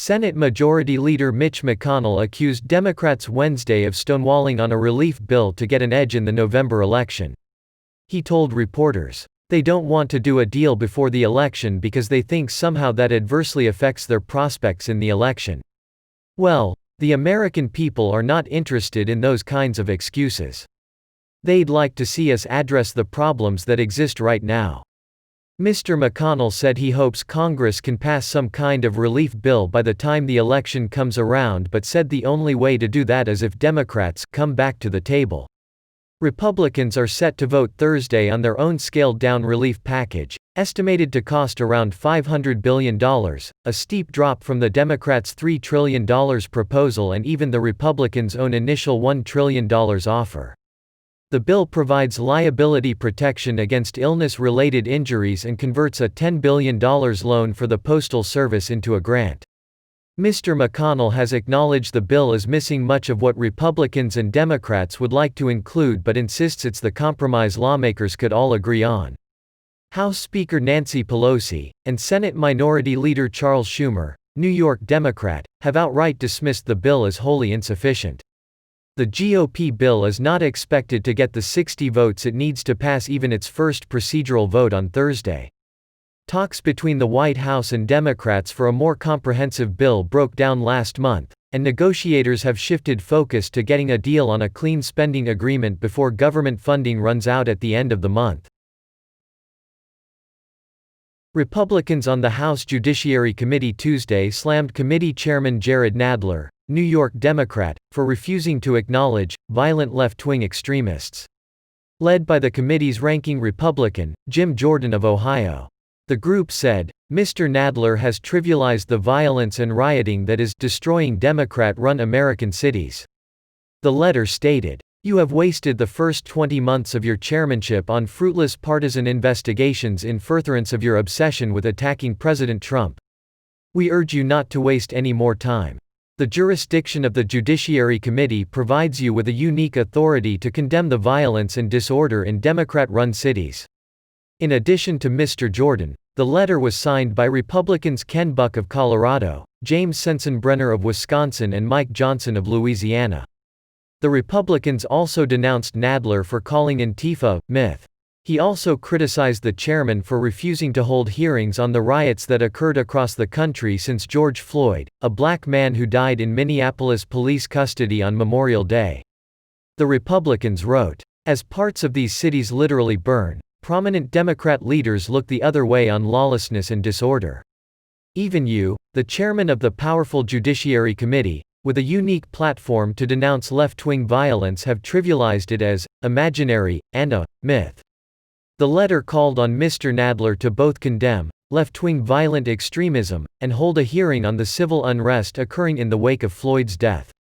Senate Majority Leader Mitch McConnell accused Democrats Wednesday of stonewalling on a relief bill to get an edge in the November election. He told reporters, "They don't want to do a deal before the election because they think somehow that adversely affects their prospects in the election. Well, the American people are not interested in those kinds of excuses. They'd like to see us address the problems that exist right now." Mr. McConnell said he hopes Congress can pass some kind of relief bill by the time the election comes around, but said the only way to do that is if Democrats come back to the table. Republicans are set to vote Thursday on their own scaled-down relief package, estimated to cost around $500 billion, a steep drop from the Democrats' $3 trillion proposal and even the Republicans' own initial $1 trillion offer. The bill provides liability protection against illness-related injuries and converts a $10 billion loan for the Postal Service into a grant. Mr. McConnell has acknowledged the bill is missing much of what Republicans and Democrats would like to include, but insists it's the compromise lawmakers could all agree on. House Speaker Nancy Pelosi, and Senate Minority Leader Charles Schumer, New York Democrat, have outright dismissed the bill as wholly insufficient. The GOP bill is not expected to get the 60 votes it needs to pass even its first procedural vote on Thursday. Talks between the White House and Democrats for a more comprehensive bill broke down last month, and negotiators have shifted focus to getting a deal on a clean spending agreement before government funding runs out at the end of the month. Republicans on the House Judiciary Committee Tuesday slammed Committee Chairman Jerrold Nadler, New York Democrat, for refusing to acknowledge violent left-wing extremists. Led by the committee's ranking Republican, Jim Jordan of Ohio. The group said, "Mr. Nadler has trivialized the violence and rioting that is destroying Democrat-run American cities." The letter stated, "You have wasted the first 20 months of your chairmanship on fruitless partisan investigations in furtherance of your obsession with attacking President Trump. We urge you not to waste any more time. The jurisdiction of the Judiciary Committee provides you with a unique authority to condemn the violence and disorder in Democrat-run cities." In addition to Mr. Jordan, the letter was signed by Republicans Ken Buck of Colorado, James Sensenbrenner of Wisconsin and Mike Johnson of Louisiana. The Republicans also denounced Nadler for calling Antifa myth. He also criticized the chairman for refusing to hold hearings on the riots that occurred across the country since George Floyd, a black man who died in Minneapolis police custody on Memorial Day. The Republicans wrote, "As parts of these cities literally burn, prominent Democrat leaders look the other way on lawlessness and disorder. Even you, the chairman of the powerful Judiciary Committee, with a unique platform to denounce left-wing violence, have trivialized it as imaginary and a myth." The letter called on Mr. Nadler to both condemn left-wing violent extremism and hold a hearing on the civil unrest occurring in the wake of Floyd's death.